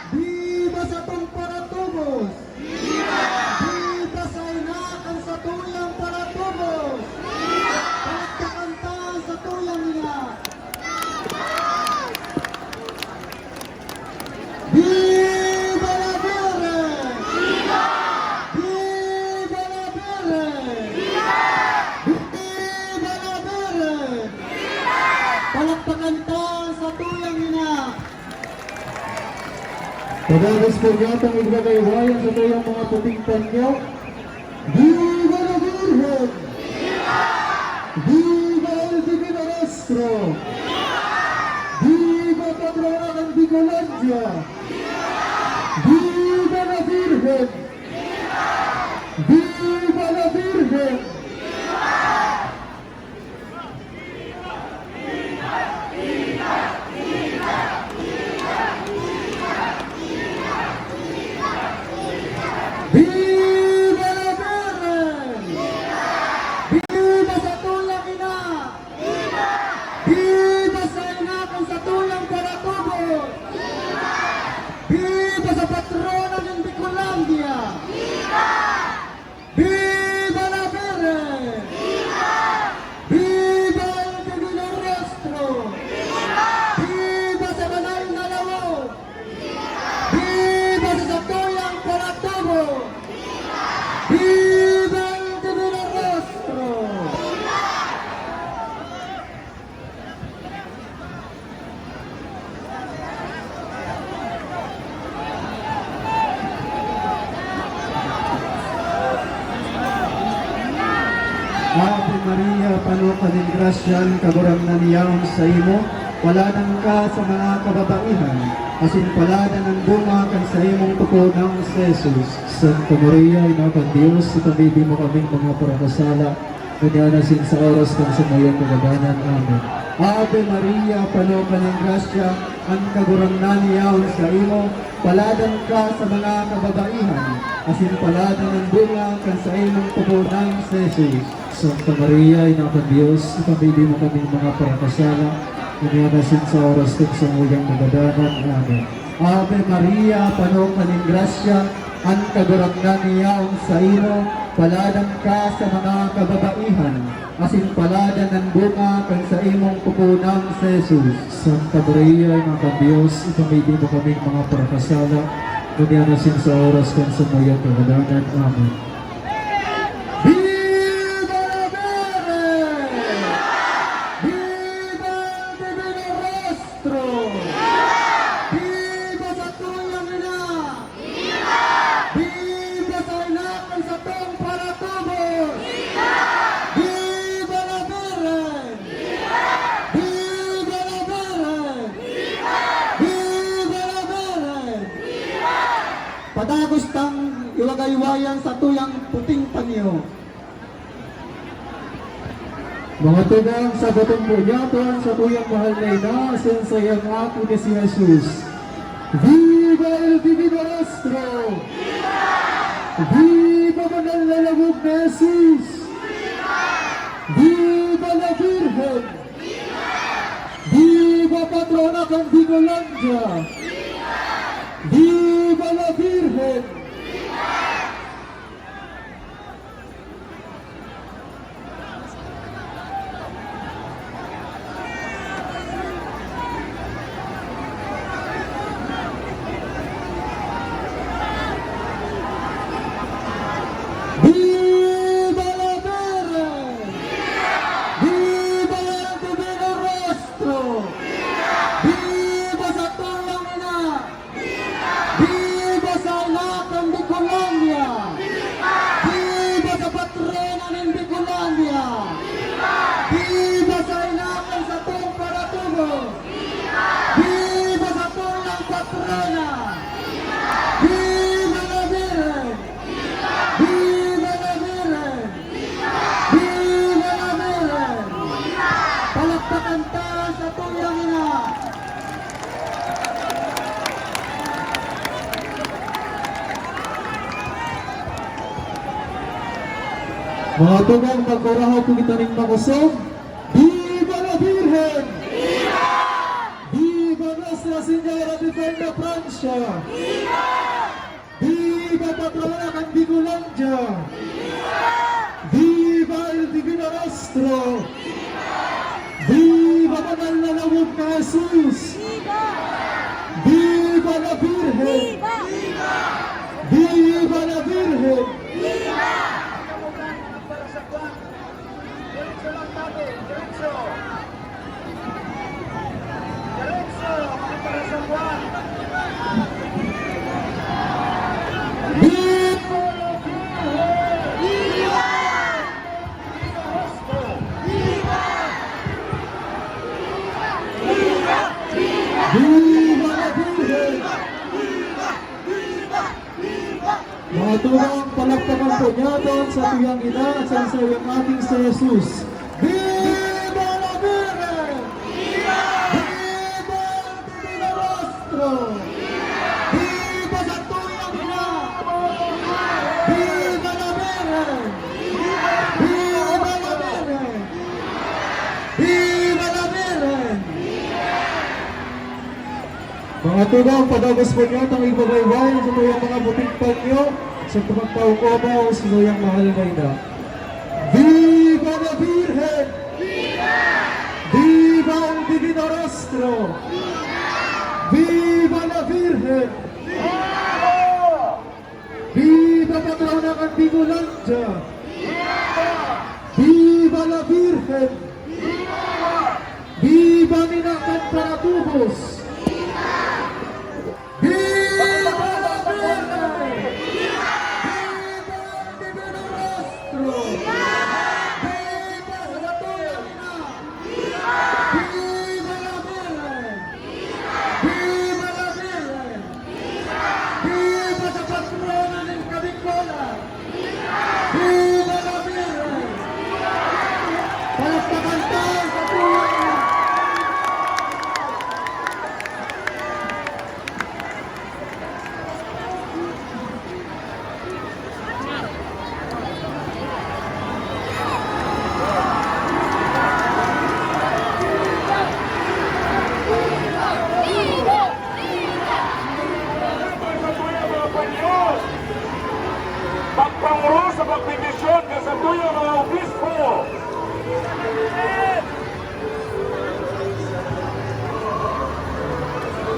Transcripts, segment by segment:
Viva sa tong paratubos! Viva sa inakan sa tuyang paratubos! Pagkakantaan sa tuyang ina! Viva la Virgen! Viva! Viva la Virgen! Viva! Viva la Virgen! Viva! Palakpakantaan sa tuyang ina! Pagkakos po yatang iglagay-wayan sa tuyang mga puting panyo. Viva la Virgen! Viva! Viva el Divino Rostro! Viva Patrona ng Bicolandia! Viva la Virgen! Viva la Virgen! Viva la Virgen! Viva sa tuyang ina! Viva sa inakan sa tuyang paratubos! Viva sa patrona ng Bicolandia! Viva la Virgen! Viva el Divino Rostro! Viva sa banal na lawog! Viva sa tuyang paratubos! Viva el Divino Rostro! Ave Maria, panukan ng grasyan, kaguram na niyaon sa imo, walanan ka sa mga kababaihan, asin palada ng bunga kan sa imong tukunang si Jesus. Santa Maria, ina kan Diyos, ipamili mo kaming mga parakasala, kanyanasin sa oras kan sa mayang kagabanan. Amen. Ave Maria, panukan ng grasya, ang kaguram na niyaon sa imo, paladan ka sa mga kababaihan, asin palada ng bunga kan sa imong tukunang si Jesus. Santa Maria, ina kan Diyos, ipamili mo kaming mga parakasala, kanyanasin sa oras kan sa mayang kagabanan. Amen. Ave Maria, panukan ng grasya, ang kaguram na niyaon sa imo, paladan ka sa mga kababaihan, asin paladan ng bunga kan sa imong pupunang si Jesus. Santa Maria, ina kan Diyos, ipamili mo kaming mga parakasala, kanyanasin sa oras kan sa mayang kagabanan. Amen. Viva la Virgen! Viva el Divino Rostro! Viva sa tuyang ina! Viva sa inakan sa tong paratubos! Viva la Virgen! Viva la Virgen! Viva la Virgen! Padagos tang iwagaywayan sa tuyang puting panyo. Mga tugang sa batong bunyatan sa tuyang mahal na ina, asin sa iyang ako ni si Jesus. Viva el Divino Rostro! Viva banal na lawog na Jesus! Viva la Virgen! Viva Patrona ng Bicolandia! Viva la Virgen! Viva la Virgen! Viva el Divino Rostro! Viva sa tuyang ina! Viva sa anak ng Bicolandia! Viva sa patrona ng Bicolandia! Viva sa inakan sa tong paratubos! Viva sa tuyang patrona! Viva la Virgen! Viva la Virgen! Viva la Virgen! Palakpakan tayo sa tuyang ina! Mga tugang magkurahaw kung ito rin makusog. Viva la Virgen! Viva! Viva Nuestra Señora! Viva la Difenda Francia! Viva Patrona Candigulandia! Viva el Divino Rostro! Viva Banal na Lawag na Jesus! Viva la Virgen! Viva la Virgen! Viva la Virgen! Mga turang palakpakan po niya doon sa tuyang ina at sa isayang ating sa Jesus. Viva la Virgen! Viva el Divino Rostro! Viva sa tuyang ina! Viva la Virgen! Viva la Virgen! Viva la Virgen! Mga tugang, padagos po niyo itong ibabaybay sa tuyang mga buting panyo sa pagpaukomo sa tuyang mahal na ina. Viva la Virgen! Viva el Divino Rostro! Viva la Virgen! Viva Patrona Candigulandia! Viva la Virgen! Viva Nina Cantaratubos! Viva la Virgen! Viva el Divino Rostro! Viva la tuyang ina! Viva la Virgen! Viva la Virgen! Viva sa patrona ng Kabikolan! Viva la Virgen! Palakpakan tayo sa tuyang ina! Pagpangro sa pagdidisyon sa tuyang mga obispo.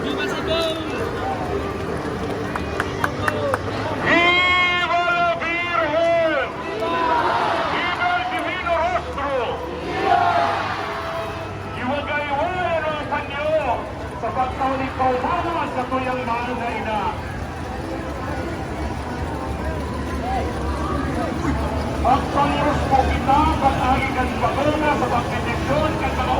Viva la Virgen! Viva el Divino Rostro! Iwagay-wayan ang panyo sa pagtaulig kaumama sa tuyang mahal na ina. Pagpangros po kita, pag-agi kan patrona sa pagdidisyon kan mga